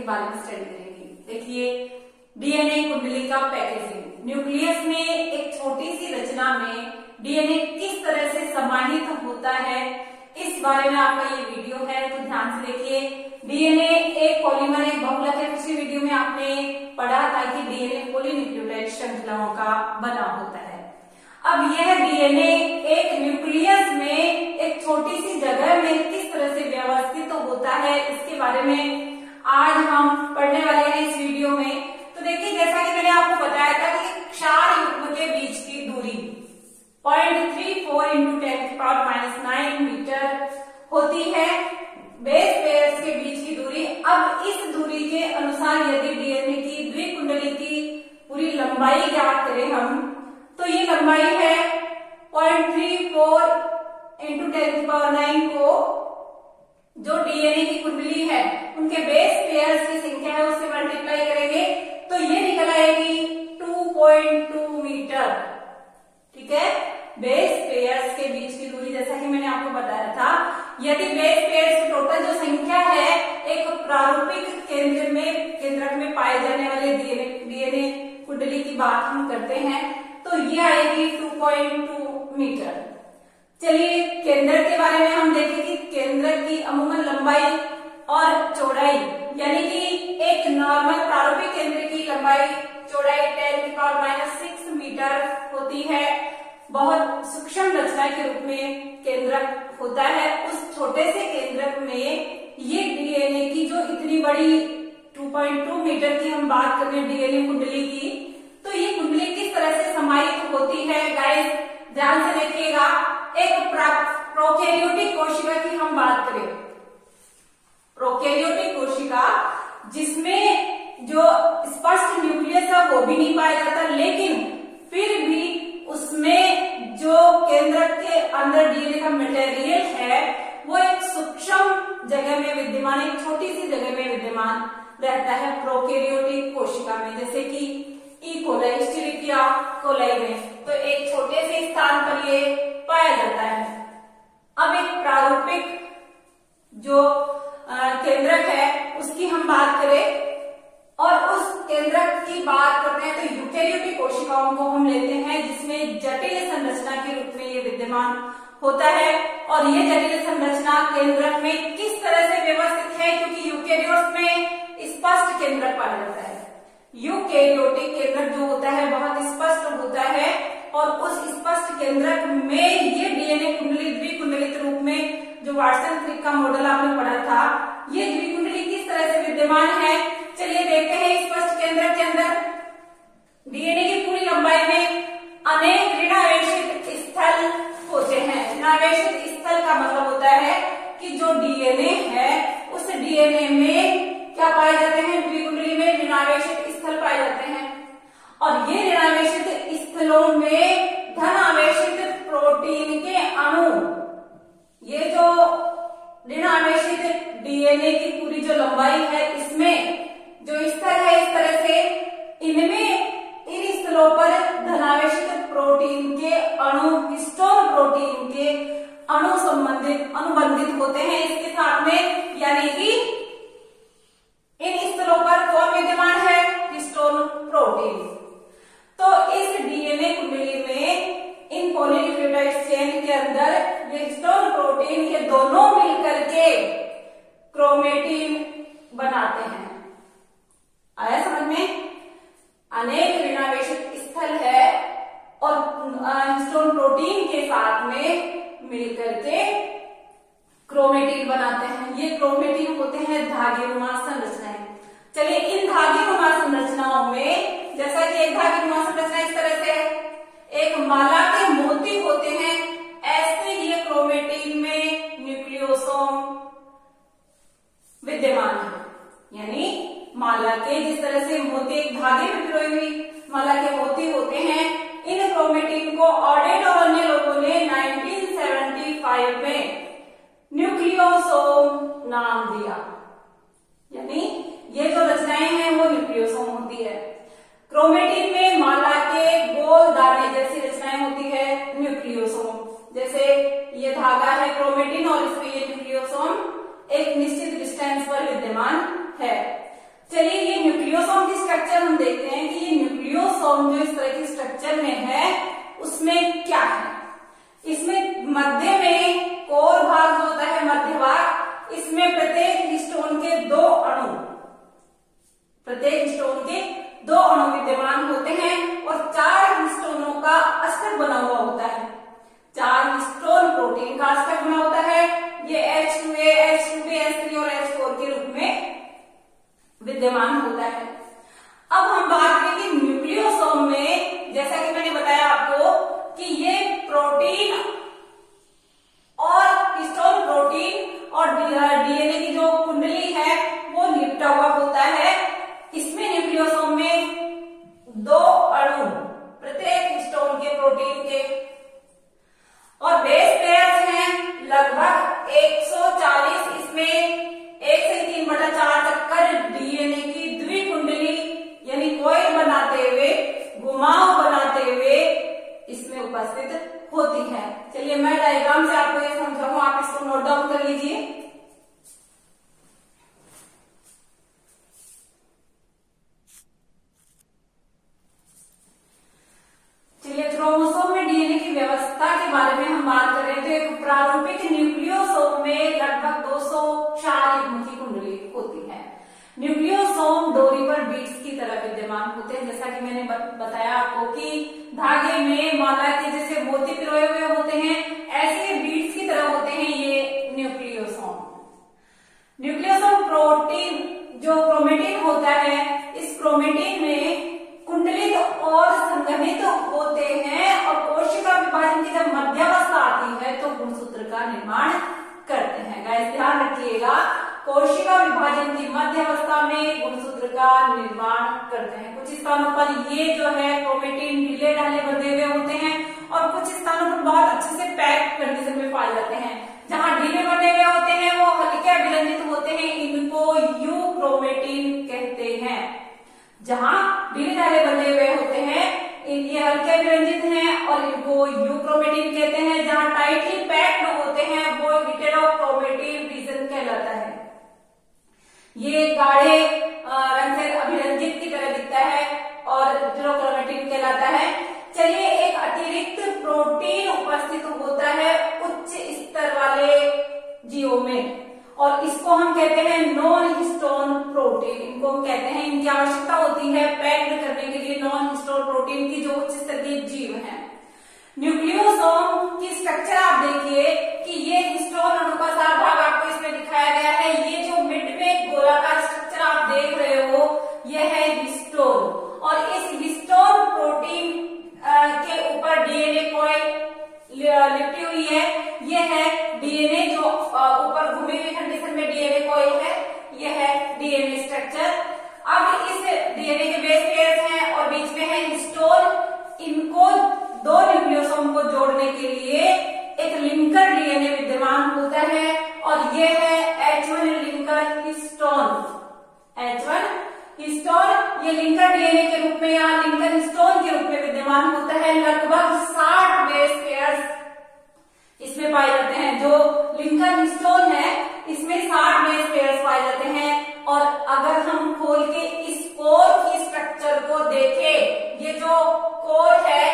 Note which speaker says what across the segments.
Speaker 1: के बारे में स्टडी करेंगे। देखिए, डीएनए कुंडली का पैकेजिंग। न्यूक्लियस में एक छोटी सी रचना में डीएनए किस तरह से समाहित होता है, इस बारे में आपका ये वीडियो है, तो ध्यान से देखिए। डीएनए एक पॉलीमर, एक बहुलक है। पिछली वीडियो में आपने पढ़ा था कि डीएनए पॉलीन्यूक्लियोटाइड श्रृंखलाओं का बना होता है। अब यह डीएनए एक न्यूक्लियस में एक छोटी सी जगह में किस तरह से व्यवस्थित होता है, इसके बारे में आज हम पढ़ने वाले हैं इस वीडियो में। तो देखिए, जैसा कि मैंने आपको बताया था कि क्षार युग्म के बीच की दूरी 0.34 × 10⁻⁹ मीटर होती है, बेस पेयर्स के बीच की दूरी। अब इस दूरी के अनुसार यदि डीएनए की द्विकुंडली की पूरी लंबाई ज्ञात करें हम, तो ये लंबाई है 0.34 × 10⁹ को जो डीएनए की कुंडली है उनके बेस पेयर्स की संख्या है उससे मल्टीप्लाई करेंगे तो ये निकल आएगी 2.2 मीटर। ठीक है, बेस पेयर्स के बीच की दूरी, जैसा कि मैंने आपको बताया था, यदि बेस पेयर्स की टोटल जो संख्या है एक प्रारूपिक केंद्रक में पाए जाने वाले डीएनए कुंडली की बात हम करते हैं तो ये आएगी 2.2 मीटर। चलिए, केंद्रक के बारे में हम देखें कि केंद्रक की अमूमन लंबाई और चौड़ाई, यानी कि एक नॉर्मल प्रारूपिक केंद्र की लंबाई चौड़ाई 10⁻⁶ मीटर होती है। बहुत सूक्ष्म रचना के रूप में केंद्रक होता है। उस छोटे से केंद्रक में ये डीएनए की जो इतनी बड़ी 2.2 मीटर की हम बात कर रहे हैं डीएनए कुंडली की, तो ये कुंडली किस तरह से समाहित होती है गाइस, ध्यान से देखिएगा। एक प्रोकैरियोटिक कोशिका की हम बात करें, प्रोकैरियोटिक कोशिका जिसमें जो स्पष्ट न्यूक्लियस है वो भी नहीं पाया जाता, लेकिन फिर भी उसमें जो केंद्रक के अंदर डीएनए का मटेरियल है वो एक सूक्ष्म जगह में विद्यमान, एक छोटी सी जगह में विद्यमान रहता है प्रोकैरियोटिक कोशिका में, जैसे कि ई कोलाई, एस्चेरिचिया कोलाई में, तो एक छोटे से स्थान पर ये पाया जाता है। अब एक प्रारूपिक जो केंद्रक है उसकी हम बात करें और उस केंद्रक की बात करते हैं तो यूकेरियोटिक कोशिकाओं को हम लेते हैं जिसमें जटिल संरचना के रूप में ये विद्यमान होता है। और ये जटिल संरचना केंद्रक में किस तरह से व्यवस्थित है, क्योंकि यूकेरियोट्स में स्पष्ट केंद्रक पाया जाता है। यूकेरियोटिक केंद्रक जो होता है बहुत स्पष्ट होता है और उस स्पष्ट केंद्रक में ये डीएनए कुंडली द्विकुंडलित रूप में, जो वाटसन क्रिक का मॉडल आपने पढ़ा था, ये द्विकुंडली किस तरह से विद्यमान है। चलिए देखते हैं। स्पष्ट केंद्रक के अंदर डीएनए की पूरी लंबाई में अनेक ऋणावेशित स्थल होते हैं। ऋणावेशित स्थल का मतलब होता है कि जो डीएनए है उस डीएनए में क्या पाए जाते हैं, द्विकुंडली में ऋणावेशित स्थल पाए जाते हैं और ये ऋणावेशित स्थलों में धन आवेशित प्रोटीन के अणु, ये जो ऋणावेशित डीएनए की पूरी जो लंबाई है इसमें जो स्तर है इस तरह से, इनमें इन स्थलों पर धनावेशित प्रोटीन के अणु, हिस्टोन प्रोटीन के अणु अनुबंधित होते हैं इसके साथ में, यानी कि इन स्थलों पर कौन विद्यमान है, हिस्टोन प्रोटीन। तो इस डीएनए कुंडली में इन पॉलीन्यूक्लियोटाइड चेन के अंदर हिस्टोन प्रोटीन के दोनों मिलकर के क्रोमेटिन बनाते हैं। आया समझ में? अनेक ऋणावेशित स्थल है और हिस्टोन प्रोटीन के साथ में मिलकर के क्रोमेटिन बनाते हैं। ये क्रोमेटिन होते हैं धागेनुमा संरचनाएं। चलिए, इन धागेनुमा संरचनाओं में, जैसा कि एक धागेनुमा संरचना इस तरह से एक माला के मोती होते हैं, ऐसे ये क्रोमेटिन में न्यूक्लियोसोम विद्यमान है। यानी माला के जिस तरह से मोती एक धागे में पिरोई हुई माला के मोती होते हैं, इन क्रोमेटिन को ऑडेड और अन्य लोगों ने 1975 में न्यूक्लियोसोम नाम दिया। यानी ये जो रचनाएं हैं वो न्यूक्लियोसोम होती है। क्रोमेटिन में माला के गोल दाने जैसी रचनाएं होती है न्यूक्लियोसोम। जैसे ये धागा है क्रोमेटिन और इसमें ये न्यूक्लियोसोम एक निश्चित डिस्टेंस पर विद्यमान है। कंडीशन में है उसमें क्या है? इसमें मध्य में कोर भाग जो होता है, मध्य भाग, इसमें प्रत्येक हिस्टोन के दो अणु विद्यमान होते हैं और 4 हिस्टोनों का अष्टक बना हुआ होता है। 4 हिस्टोन प्रोटीन का अष्टक बना होता है। ये H2A, H2B, H3 और H4 के रूप में विद्यमान होता है। अब हम बात करें कि न्यूक्लियोसोम में, जैसा कि मैंने बताया आपको कि ये प्रोटीन और हिस्टोन प्रोटीन और डीएनए की जो कुंडली है वो लिपटा हुआ होता है। इसमें न्यूक्लियोसोम में 2 अणु प्रत्येक हिस्टोन के प्रोटीन के और बेस पेयर्स हैं लगभग 140। इसमें 1 से 3/4 तक कर डीएनए की द्विकुंडली यानी कॉइल बनाते हुए, घुमाव बनाते हुए इसमें उपस्थित होती है। चलिए मैं डायग्राम से आपको ये समझाऊं, आप इसको नोट डाउन कर लीजिए। चलिए क्रोमोसोम में डीएनए की व्यवस्था के बारे में हम बात करें तो एक प्रारूपिक न्यूक्लियोसोम में लगभग 204 युग्म की कुंडली होती है। न्यूक्लियोसोम डोरी पर बीड्स की तरह विद्यमान होते हैं। जैसा कि मैंने बताया आपको कि धागे में माला के जैसे मोती पिरोए हुए होते हैं, ऐसे बीड्स की तरह होते हैं ये न्यूक्लियोसोम। न्यूक्लियोसोम प्रोटीन जो क्रोमेटिन होता है, इस क्रोमेटिन में कुंडलित और संघनित होते हैं और कोशिका विभाजन की जब मध्यावस्था आती है तो गुणसूत्र का निर्माण करते हैं। गाइस ध्यान रखिएगा, कोशिका विभाजन की मध्यावस्था में गुणसूत्र का निर्माण करते हैं। कुछ स्थानों पर ये जो है क्रोमेटिन ढीले ढाले बंधे हुए होते हैं और कुछ स्थानों पर बहुत अच्छे से पैक कंडीशन में पाए जाते हैं। जहां ढीले बंधे हुए होते हैं वो हल्के अभिरंजित होते हैं, इनको यूक्रोमेटिन कहते हैं। जहां ढीले ढाले बंधे हुए होते हैं ये हल्के अभिरंजित हैं और इनको यूक्रोमेटिन कहते हैं। जहां टाइटली पैक्ड होते हैं वो हेटेरोक्रोमेटिन रीजन कहलाता है। ये गाढ़े रंग से अभिरंजित की तरह दिखता है और हेटेरोक्रोमेटिन कहलाता है। चलिए एक अतिरिक्त प्रोटीन उपस्थित होता है उच्च स्तर वाले जीवों में और इसको हम कहते हैं नॉन हिस्टोन प्रोटीन। इनको हम कहते हैं, इनकी आवश्यकता होती है पैक्ड करने के लिए नॉन हिस्टोन प्रोटीन की, जो उच्च स्तर के जीव हैं। न्यूक्लियोसोम की स्ट्रक्चर आप देखिए कि ये हिस्टोन अणु का सार भाग आपको इसमें दिखाया गया है। ये जो मिड में गोलाकार स्ट्रक्चर आप देख रहे हो ये है हिस्टोन और इस हिस्टोन प्रोटीन के ऊपर डीएनए कॉइल लिपटी हुई है। ये है डीएनए जो ऊपर घूमी हुई कंडीशन में डीएनए कॉइल है, ये है डीएनए स्ट्रक्चर। अब इस डीएनए के बेस पेयर्स हैं और बीच में है हिस्टोन। इनको 2 न्यूक्लियोसोम को जोड़ने के लिए एक लिंकर डीएनए विद्यमान होता है और ये है H1 linker histone. H1 histone ये लिंकर डीएनए के रूप में या लिंकर हिस्टोन के रूप में विद्यमान होता है। लगभग 60 बेस पेयर्स इसमें पाए जाते हैं। जो लिंकर हिस्टोन है इसमें 60 बेस पेयर्स पाए जाते हैं और अगर हम खोल के इस कोर की स्ट्रक्चर को देखें, ये जो कोर है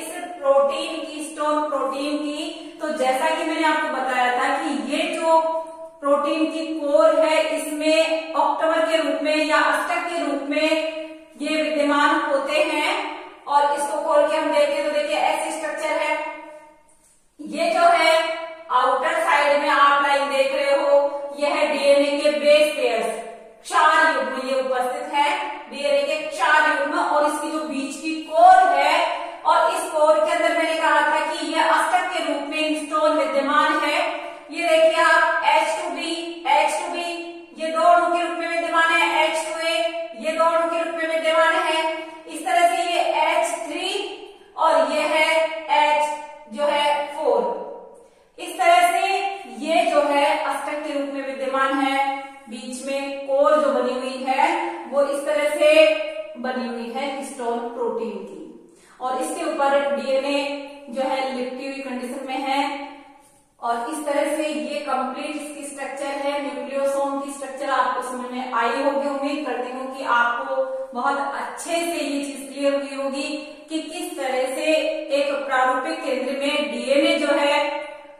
Speaker 1: इस प्रोटीन की, हिस्टोन प्रोटीन की, तो जैसा कि मैंने आपको बताया था कि ये जो प्रोटीन की कोर है इसमें ऑक्टेमर के रूप में या अष्टक के रूप में ये विद्यमान होते हैं और इसको खोल के हम देखें तो देखिए ऐसी स्ट्रक्चर है। ये जो है आउटर साइड में आप लाइन देख रहे हो, यह है डीएनए के बेस पेयर्स, 4 युग्म ये उपस्थित है। डीएनए के 4 युग्म और इसकी जो बीच की कोर है और इस कोर के अंदर मैंने कहा था कि यह अष्टक के रूप में हिस्टोन विद्यमान है। ये देखिए आप H2B ये 2 अणु के रूप में विद्यमान है, H2A ये 2 अणु के रूप में विद्यमान है। इस तरह से ये H3 और ये है H जो है 4। इस तरह से ये जो है अष्टक के रूप में विद्यमान है। बीच में कोर जो बनी हुई है वो इस तरह से बनी हुई है हिस्टोन प्रोटीन की और इसके ऊपर डीएनए जो है लिपटी हुई कंडीशन में है। और इस तरह से ये कंप्लीट इसकी स्ट्रक्चर है। न्यूक्लियोसोम की स्ट्रक्चर आपको समझ में आई होगी। उम्मीद करती हूँ कि आपको बहुत अच्छे से ये चीज क्लियर हुई होगी कि किस तरह से एक प्रारूपिक केंद्र में डीएनए जो है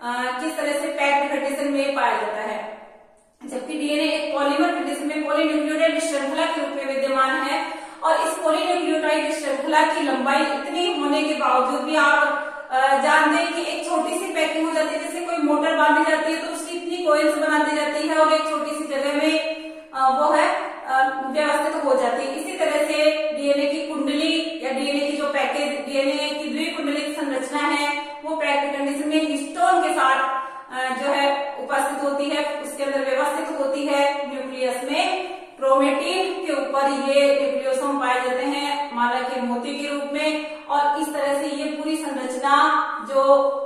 Speaker 1: किस तरह से पैक्ड कंडीशन में पाया जाता है, जबकि डीएनए एक पॉलीमर कंडीशन में पॉलीन्यूक्लियोटाइड श्रृंखला के रूप में विद्यमान है। और इस पॉलीन्यूक्लियोटाइड श्रृंखला की लंबाई इतनी होने के बावजूद भी आप जानते हैं कि एक छोटी सी पैकिंग हो जाती है, जैसे कोई मोटर बांधी जाती है तो उसकी इतनी कॉइल्स बना दी जाती है और एक छोटी सी जगह में वो है व्यवस्थित हो जाती है। इसी तरह से डीएनए की कुंडली या डीएनए की जो पैकेज डीएनए की द्विकुंडलित संरचना है वो पैक्ड कंडीशन में हिस्टोन के साथ जो है उपस्थित होती है, उसके अंदर व्यवस्थित होती है। न्यूक्लियस में क्रोमेटिन के ऊपर ये न्यूक्लियोसोम पाए जाते हैं माला के मोती के रूप में। और इस तरह से ये पूरी संरचना जो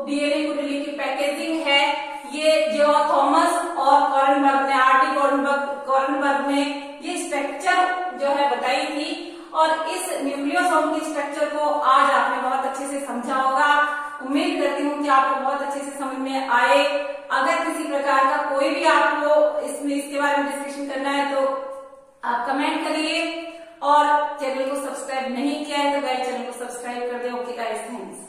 Speaker 1: डीएनए कुंडली की पैकेजिंग है ये जो थॉमस और कॉरनबर्ग ने आरटी कॉरनबर्ग ने ये स्ट्रक्चर जो है बताई थी। और इस न्यूक्लियोसोम की स्ट्रक्चर को आज आपने बहुत अच्छे से समझा होगा। उम्मीद करती हूँ कि आपको बहुत अच्छे से समझ में आए। अगर किसी प्रकार का कोई भी आपको इसके बारे में डिस्कशन करना है तो आप कमेंट करिए। और चैनल को सब्सक्राइब नहीं किया है तो गाइस चैनल को सब्सक्राइब कर दे। Okay guys, thanks.